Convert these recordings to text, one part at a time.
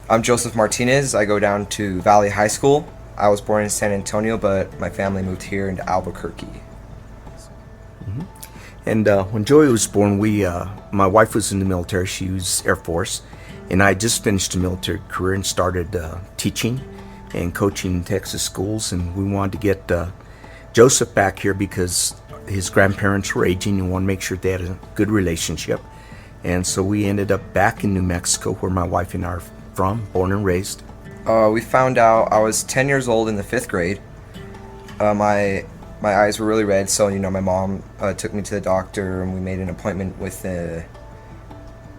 I'm Joseph Martinez. I go down to Valley High School. I was born in San Antonio, but my family moved here into Albuquerque. And when Joey was born, my wife was in the military. She was Air Force, and I just finished a military career and started teaching and coaching in Texas schools. And we wanted to get Joseph back here because his grandparents were aging and wanted to make sure they had a good relationship. And so we ended up back in New Mexico, where my wife and I are from, born and raised. We found out I was 10 years old in the 5th grade. My eyes were really red, so my mom took me to the doctor, and we made an appointment with the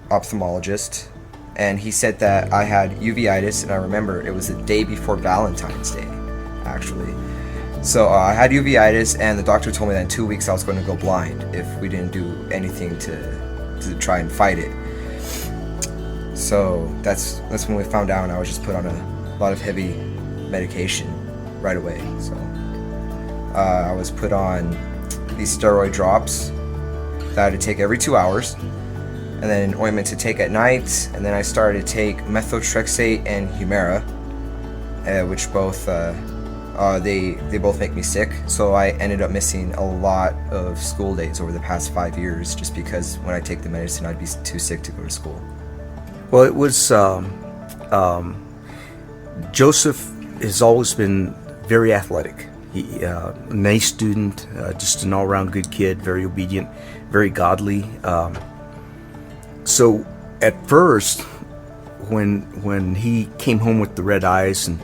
ophthalmologist, and he said that I had uveitis, and I remember it was the day before Valentine's Day, actually. So I had uveitis, and the doctor told me that in 2 weeks I was going to go blind if we didn't do anything to try and fight it. So that's when we found out, and I was just put on a lot of heavy medication right away. So I was put on these steroid drops that I had to take every 2 hours, and then an ointment to take at night, and then I started to take methotrexate and Humira, which both they both make me sick. So I ended up missing a lot of school days over the past 5 years, just because when I take the medicine I'd be too sick to go to school. Well, it was Joseph has always been very athletic. He a nice student, just an all-around good kid, very obedient, very godly. So at first, when he came home with the red eyes, and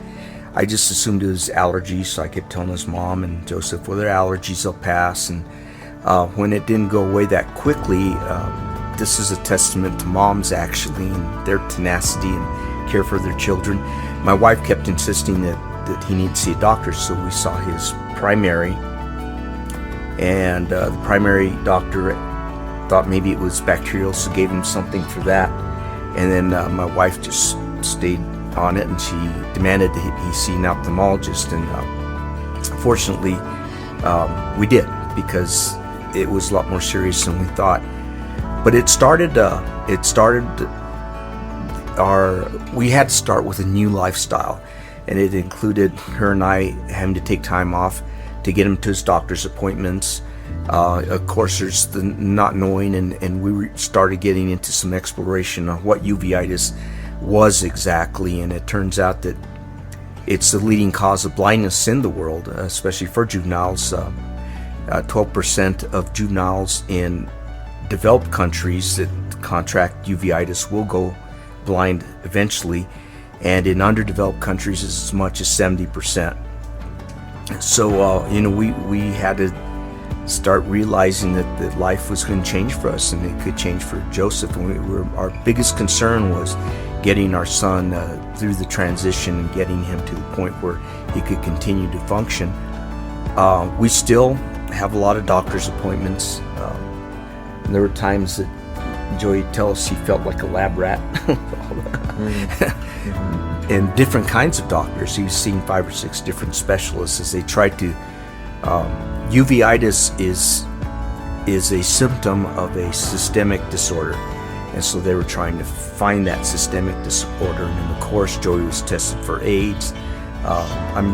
I just assumed it was allergies, so I kept telling his mom and Joseph, well, they're allergies, they'll pass. And when it didn't go away that quickly, this is a testament to moms, actually, and their tenacity and care for their children. My wife kept insisting that he needed to see a doctor, so we saw his primary, and the primary doctor thought maybe it was bacterial, so gave him something for that. And then my wife just stayed on it, and she demanded that he see an ophthalmologist, and fortunately we did, because it was a lot more serious than we thought. But we had to start with a new lifestyle, and it included her and I having to take time off to get him to his doctor's appointments. Of course, there's the not knowing, and we started getting into some exploration on what uveitis was exactly, and it turns out that it's the leading cause of blindness in the world, especially for juveniles. 12% of juveniles in developed countries that contract uveitis will go blind eventually, and in underdeveloped countries it's as much as 70%. So we had to start realizing that life was going to change for us, and it could change for Joseph. And our biggest concern was getting our son through the transition and getting him to the point where he could continue to function. We still have a lot of doctor's appointments. And there were times that Joey would tell us he felt like a lab rat. And different kinds of doctors. He was seeing 5 or 6 different specialists as they tried to. Uveitis is a symptom of a systemic disorder, and so they were trying to find that systemic disorder. And of course, Joey was tested for AIDS.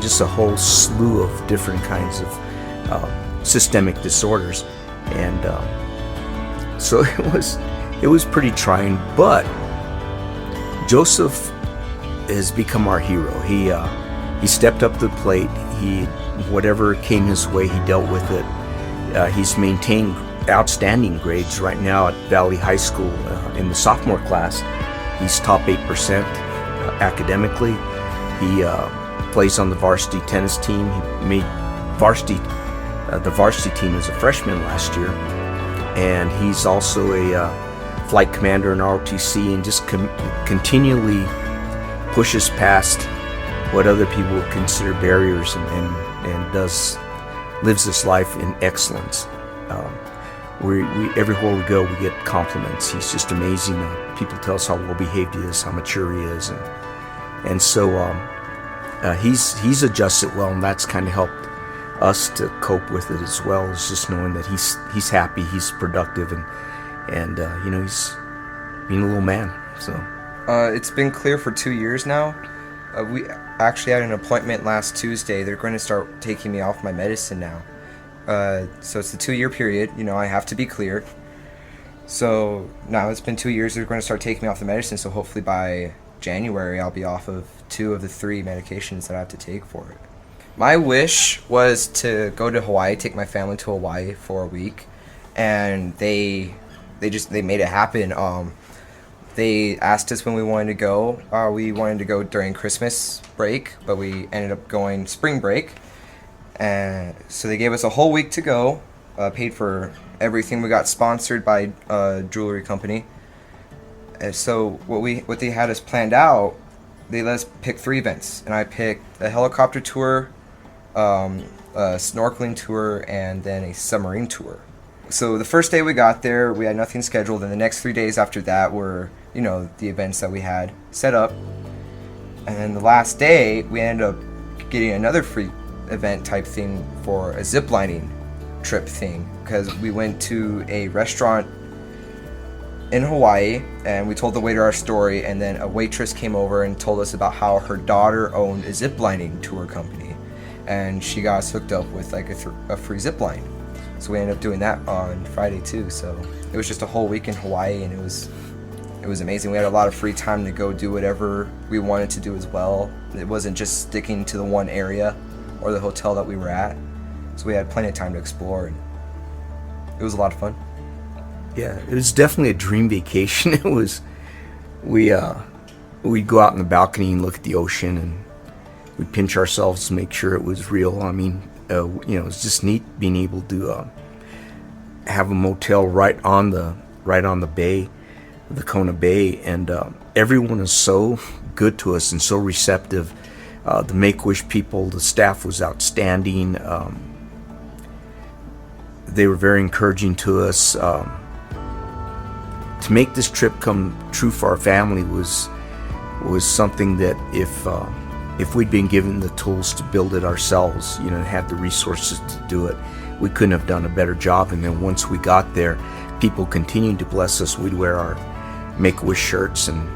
Just a whole slew of different kinds of systemic disorders, and so it was pretty trying. But Joseph has become our hero. He stepped up to the plate. Whatever came his way, he dealt with it. He's maintained outstanding grades right now at Valley High School in the sophomore class. He's top 8% academically. He plays on the varsity tennis team. He made the varsity team as a freshman last year, and he's also a flight commander in ROTC, and just continually pushes past what other people would consider barriers, and lives this life in excellence. We everywhere we go, we get compliments. He's just amazing. People tell us how well behaved he is, how mature he is, and so he's adjusted well, and that's kind of helped us to cope with it as well. Is just knowing that he's happy, he's productive, and he's being a little man. So It's been clear for 2 years now. We actually had an appointment last Tuesday. They're going to start taking me off my medicine now. So it's the 2 year period. You know, I have to be clear. So now it's been 2 years. They're going to start taking me off the medicine. So hopefully by January, I'll be off of 2 of the 3 medications that I have to take for it. My wish was to go to Hawaii, take my family to Hawaii for a week, and they made it happen. They asked us when we wanted to go. We wanted to go during Christmas break, but we ended up going spring break. And so they gave us a whole week to go, paid for everything. We got sponsored by a jewelry company. And so what they had us planned out, they let us pick 3 events. And I picked a helicopter tour, a snorkeling tour, and then a submarine tour. So the first day we got there, we had nothing scheduled, and the next 3 days after that were, you know, the events that we had set up. And then the last day, we ended up getting another free event type thing for a ziplining trip thing, because we went to a restaurant in Hawaii, and we told the waiter our story, and then a waitress came over and told us about how her daughter owned a ziplining tour company, and she got us hooked up with like a free zipline. So we ended up doing that on Friday too. So it was just a whole week in Hawaii, and it was amazing. We had a lot of free time to go do whatever we wanted to do as well. It wasn't just sticking to the one area or the hotel that we were at. So we had plenty of time to explore, and it was a lot of fun. Yeah, it was definitely a dream vacation. It was, we'd go out on the balcony and look at the ocean, and we'd pinch ourselves to make sure it was real. I mean, you know, it's just neat being able to have a motel right on the bay, the Kona Bay, and everyone is so good to us and so receptive. The Make-A-Wish people, the staff was outstanding. They were very encouraging to us. To make this trip come true for our family was something that if we'd been given the tools to build it ourselves, you know, and had the resources to do it, we couldn't have done a better job. And then once we got there, people continued to bless us. We'd wear our Make-A-Wish shirts, and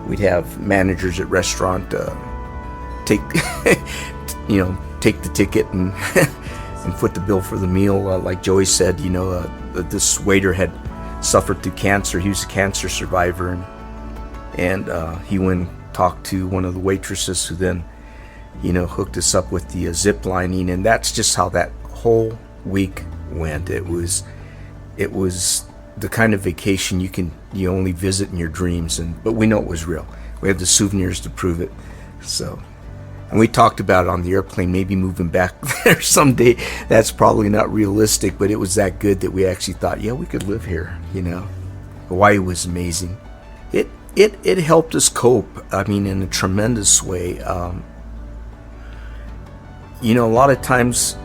we'd have managers at restaurant take the ticket and and foot the bill for the meal. Like Joey said, you know, this waiter had suffered through cancer. He was a cancer survivor, and he went and talked to one of the waitresses, who then, you know, hooked us up with the zip lining, and that's just how that whole week went. It was the kind of vacation you only visit in your dreams, but we know it was real. We have the souvenirs to prove it. So, and we talked about it on the airplane, maybe moving back there someday. That's probably not realistic, but it was that good that we actually thought, yeah, we could live here. You know, Hawaii was amazing. It helped us cope. I mean, in a tremendous way. You know, a lot of times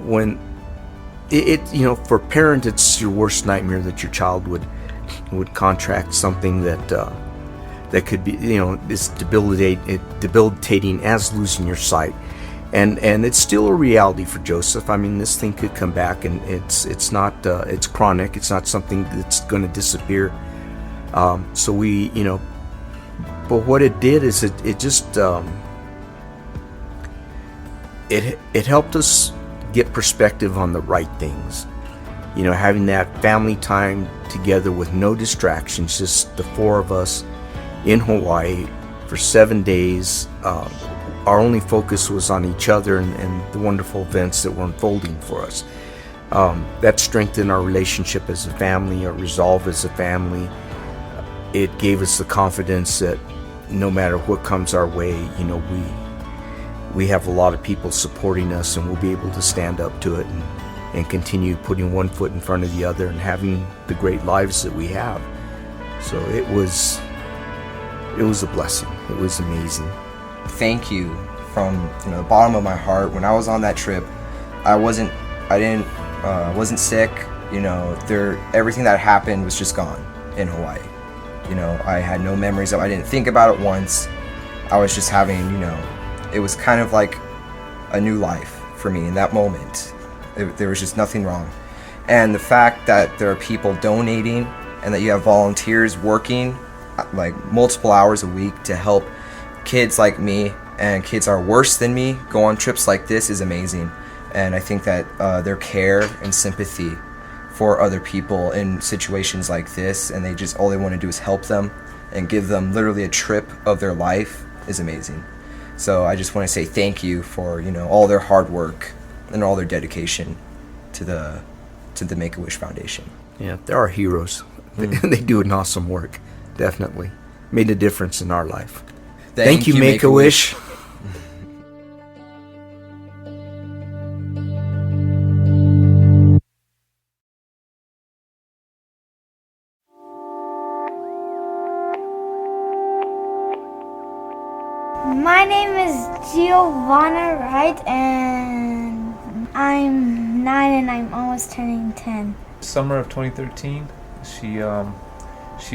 when you know, for a parent, it's your worst nightmare that your child would contract something that could be, you know, is debilitating as losing your sight, and it's still a reality for Joseph. I mean, this thing could come back, and it's not it's chronic. It's not something that's going to disappear. So we, you know, but what it did is it just it helped us get perspective on the right things. You know, having that family time together with no distractions, just the 4 of us in Hawaii for 7 days. Our only focus was on each other and the wonderful events that were unfolding for us. That strengthened our relationship as a family, our resolve as a family. It gave us the confidence that no matter what comes our way, you know, we have a lot of people supporting us, and we'll be able to stand up to it and continue putting one foot in front of the other and having the great lives that we have. So it was a blessing. It was amazing. Thank you from, you know, the bottom of my heart. When I was on that trip, I wasn't sick. You know, everything that happened was just gone in Hawaii. You know, I had no memories of it. I didn't think about it once. I was just having, you know, it was kind of like a new life for me in that moment. There was just nothing wrong. And the fact that there are people donating and that you have volunteers working like multiple hours a week to help kids like me and kids are worse than me go on trips like this is amazing. And I think that their care and sympathy for other people in situations like this, and all they want to do is help them and give them literally a trip of their life, is amazing. So I just want to say thank you for, you know, all their hard work and all their dedication to the Make-A-Wish Foundation. Yeah, they're our heroes. They do an awesome work. Definitely made a difference in our life. Thank you, Make-A-Wish. My name is Giovanna Wright, and I'm 9 and I'm almost turning 10. Summer of 2013, she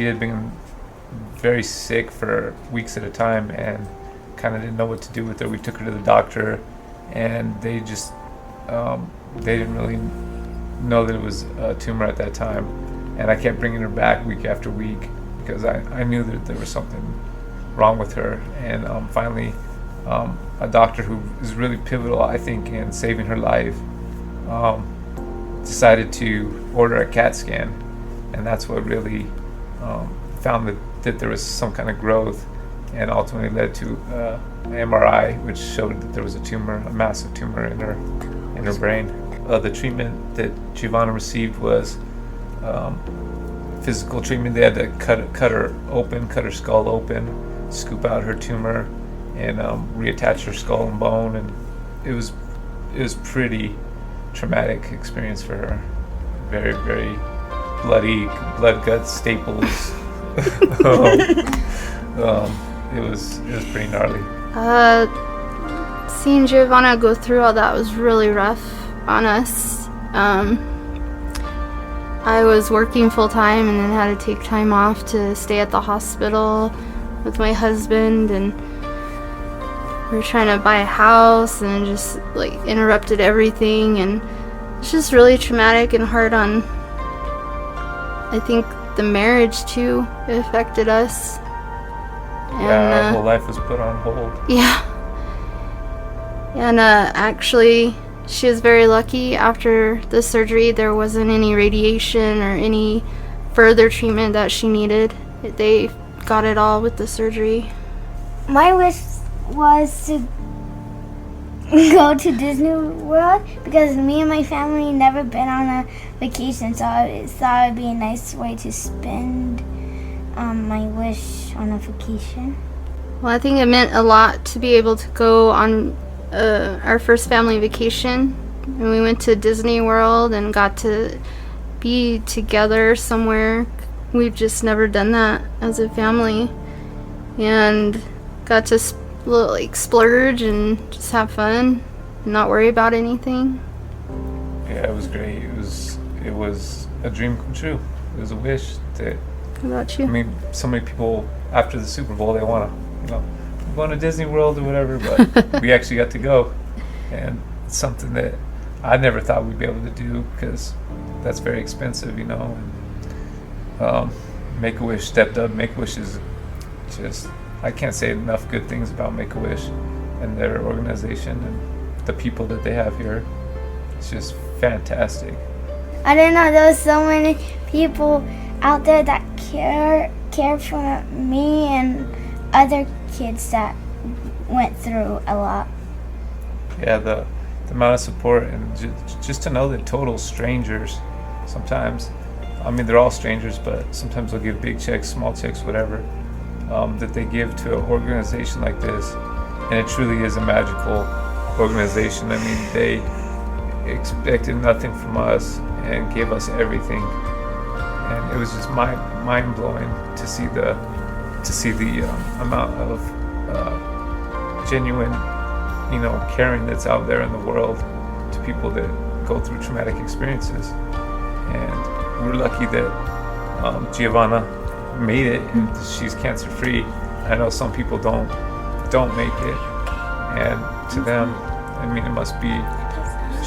had been very sick for weeks at a time and kind of didn't know what to do with her. We took her to the doctor, and they just they didn't really know that it was a tumor at that time. And I kept bringing her back week after week because I knew that there was something wrong with her. And finally, a doctor who is really pivotal, I think, in saving her life, decided to order a CAT scan, and that's what really found that there was some kind of growth, and ultimately led to an MRI, which showed that there was a tumor, a massive tumor in her brain. The treatment that Giovanna received was physical treatment. They had to cut her skull open, scoop out her tumor, and reattach her skull and bone, and it was pretty traumatic experience for her. Very, very bloody, blood, guts, staples. It was pretty gnarly. Seeing Giovanna go through all that was really rough on us. I was working full time and then had to take time off to stay at the hospital with my husband, and we were trying to buy a house, and it just like interrupted everything, and it's just really traumatic and hard on, I think, the marriage too. It affected us. Yeah, our whole life was put on hold. Yeah. And actually, she was very lucky. After the surgery, there wasn't any radiation or any further treatment that she needed. They got it all with the surgery. My wish was to go to Disney World because me and my family never been on a vacation, so I thought it would be a nice way to spend my wish on a vacation. Well, I think it meant a lot to be able to go on our first family vacation. And we went to Disney World and got to be together somewhere. We've just never done that as a family, and got to splurge and just have fun and not worry about anything. Yeah, it was great. It was a dream come true. It was a wish that. How about you? I mean, so many people after the Super Bowl, they want to, I'm going to Disney World or whatever, but we actually got to go, and it's something that I never thought we'd be able to do because that's very expensive, And Make-A-Wish stepped up. Make-A-Wish is just, I can't say enough good things about Make-A-Wish and their organization and the people that they have here. It's just fantastic. I didn't know there was so many people out there that care for me and other kids that went through a lot. Yeah, the amount of support, and just to know that total strangers sometimes, I mean, they're all strangers, but sometimes they'll give big checks, small checks, whatever, that they give to an organization like this. And it truly is a magical organization. I mean, they expected nothing from us and gave us everything. And it was just mind-blowing to see the amount of genuine, caring that's out there in the world to people that go through traumatic experiences. And we're lucky that Giovanna made it, and she's cancer-free. I know some people don't make it, and to them, I mean, it must be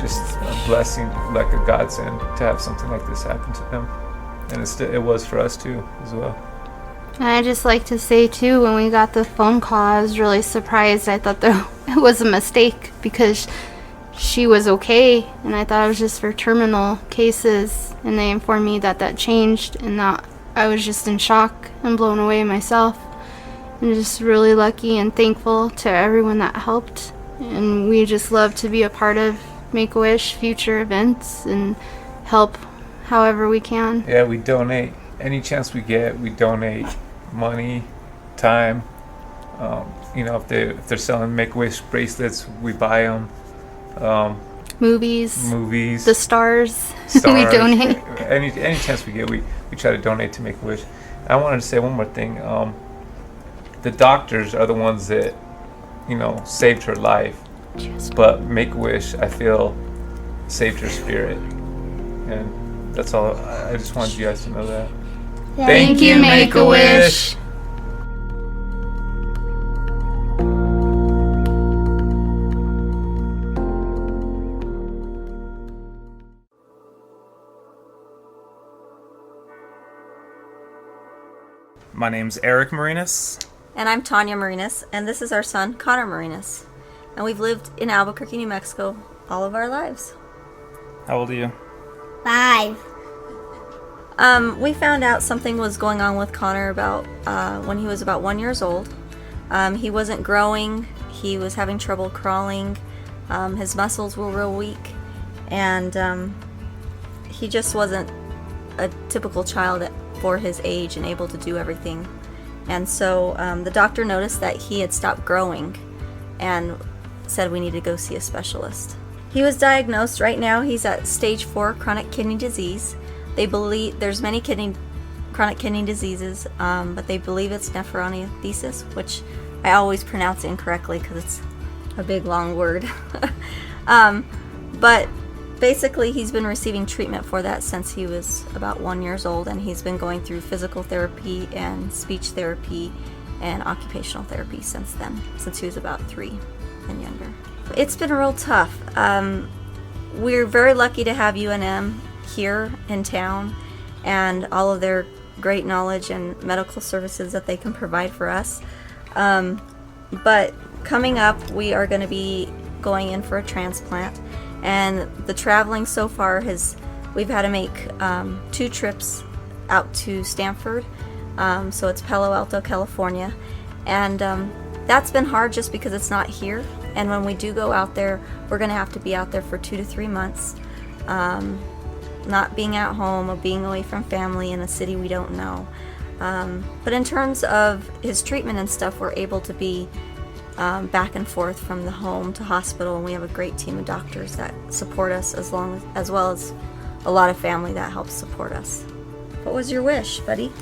just a blessing, like a godsend, to have something like this happen to them. And it was for us too, as well. And I just like to say too, when we got the phone call, I was really surprised. I thought that it was a mistake because she was okay, and I thought it was just for terminal cases. And they informed me that that changed, and that I was just in shock and blown away myself. And just really lucky and thankful to everyone that helped. And we just love to be a part of Make-A-Wish future events and help however we can. Yeah, we donate any chance we get. We donate money, time. If they're selling Make-A-Wish bracelets, we buy them. Movies, stars. the stars. We donate. Any chance we get, we try to donate to Make-A-Wish. I wanted to say one more thing. The doctors are the ones that, saved her life. But Make-A-Wish, I feel, saved her spirit. And that's all. I just wanted you guys to know that. Thank you, Make-A-Wish. My name's Eric Marinas. And I'm Tanya Marinas, and this is our son, Connor Marinas. And we've lived in Albuquerque, New Mexico all of our lives. How old are you? 5. We found out something was going on with Connor about when he was about 1 year old. He wasn't growing, he was having trouble crawling, his muscles were real weak, and he just wasn't a typical child for his age and able to do everything. And so the doctor noticed that he had stopped growing and said we need to go see a specialist. He was diagnosed. Right now he's at stage 4 chronic kidney disease. They believe there's many chronic kidney diseases, but they believe it's nephronophthisis, which I always pronounce incorrectly because it's a big long word. But basically he's been receiving treatment for that since he was about 1 year old, and he's been going through physical therapy and speech therapy and occupational therapy since then, since he was about 3 and younger. It's been real tough. We're very lucky to have UNM here in town and all of their great knowledge and medical services that they can provide for us. But coming up, we are going to be going in for a transplant. And the traveling so far we've had to make 2 trips out to Stanford. So it's Palo Alto, California. And that's been hard just because it's not here. And when we do go out there, we're going to have to be out there for 2 to 3 months. Not being at home or being away from family in a city we don't know. But in terms of his treatment and stuff, we're able to be back and forth from the home to hospital, and we have a great team of doctors that support us as well as a lot of family that helps support us. What was your wish, buddy?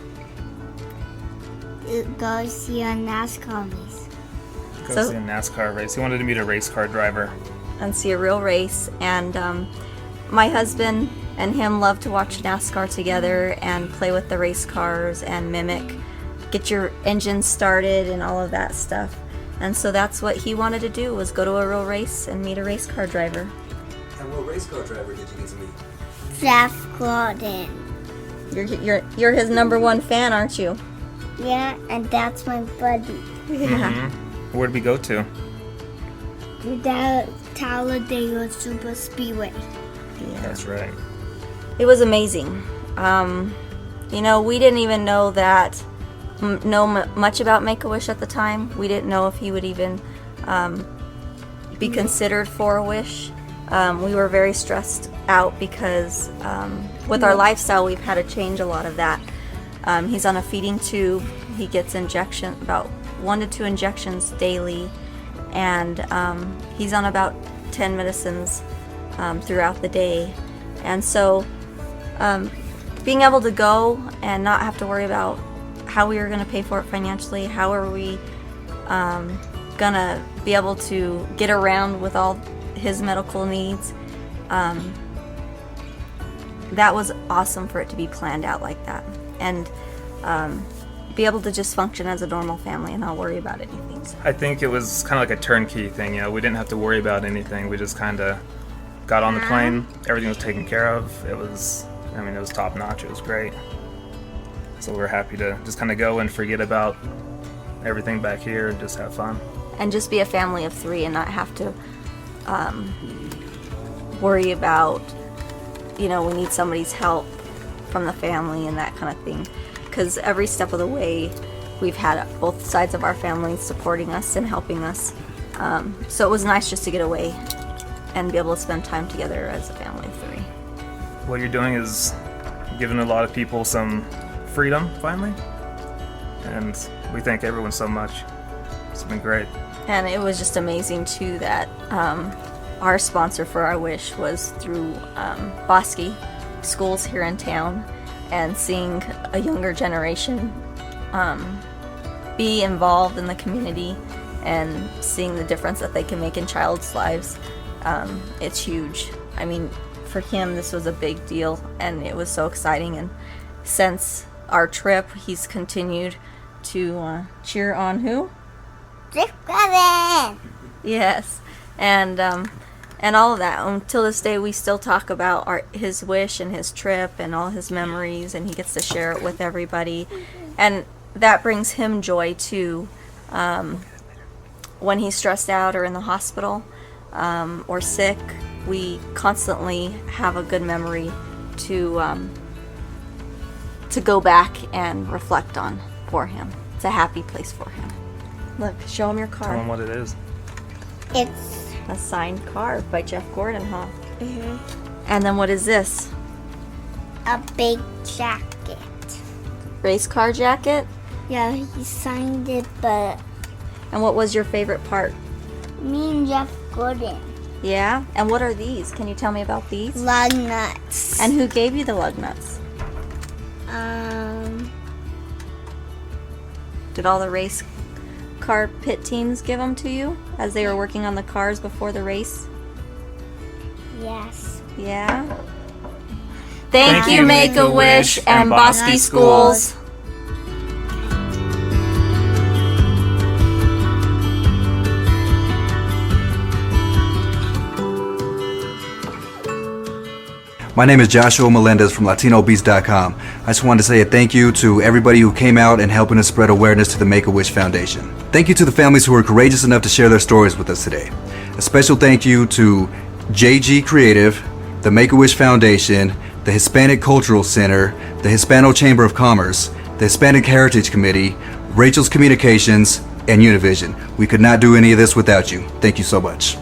Go see a NASCAR race. Go see a NASCAR race. He wanted to meet a race car driver. And see a real race. And my husband and him love to watch NASCAR together and play with the race cars and mimic, get your engine started and all of that stuff. And so that's what he wanted to do, was go to a real race and meet a race car driver. And what race car driver did you get to meet? Flash Gordon. You're his number 1 fan, aren't you? Yeah, and that's my buddy. Yeah. Where'd we go to? The Talladega Super Speedway. That's right. It was amazing. We didn't even know much about Make-A-Wish at the time. We didn't know if he would even be considered for a wish. We were very stressed out because with our lifestyle, we've had to change a lot of that. He's on a feeding tube. He gets about 1 to 2 injections daily, and he's on about 10 medicines throughout the day. And so being able to go and not have to worry about how we were going to pay for it financially, how are we going to be able to get around with all his medical needs, that was awesome for it to be planned out like that, and be able to just function as a normal family and not worry about anything. I think it was kind of like a turnkey thing. We didn't have to worry about anything. We just kind of got on the plane. Everything was taken care of. It was top notch. It was great. So we're happy to just kind of go and forget about everything back here and just have fun. And just be a family of 3 and not have to worry about, we need somebody's help from the family and that kind of thing. Because every step of the way, we've had both sides of our family supporting us and helping us. So it was nice just to get away and be able to spend time together as a family of 3. What you're doing is giving a lot of people some freedom finally, and we thank everyone so much. It's been great. And it was just amazing too that our sponsor for our wish was through Bosque schools here in town, and seeing a younger generation be involved in the community and seeing the difference that they can make in child's lives. It's huge. I mean, for him, this was a big deal, and it was so exciting. And since our trip, he's continued to cheer on who? Drift Cabin! Yes, and all of that. Until this day, we still talk about his wish and his trip and all his memories, and he gets to share it with everybody, and that brings him joy too. When he's stressed out or in the hospital or sick, we constantly have a good memory to go back and reflect on for him. It's a happy place for him. Look, show him your Tell card. them what it is. It's A signed card by Jeff Gordon, huh? And then what is this? a big jacket. Race car jacket? Yeah, he signed it, but And what was your favorite part? me and Jeff Gordon. Yeah? And what are these? Can you tell me about these? Lug nuts. And who gave you the lug nuts? Did all the race car pit teams give them to you as they were working on the cars before the race? Yes. Yeah? Thank you, Make-A-Wish and Bosque Schools. My name is Joshua Melendez from LatinoBeast.com. I just wanted to say a thank you to everybody who came out and helping us spread awareness to the Make-A-Wish Foundation. Thank you to the families who were courageous enough to share their stories with us today. A special thank you to JG Creative, the Make-A-Wish Foundation, the Hispanic Cultural Center, the Hispano Chamber of Commerce, the Hispanic Heritage Committee, Rachel's Communications, and Univision. We could not do any of this without you. Thank you so much.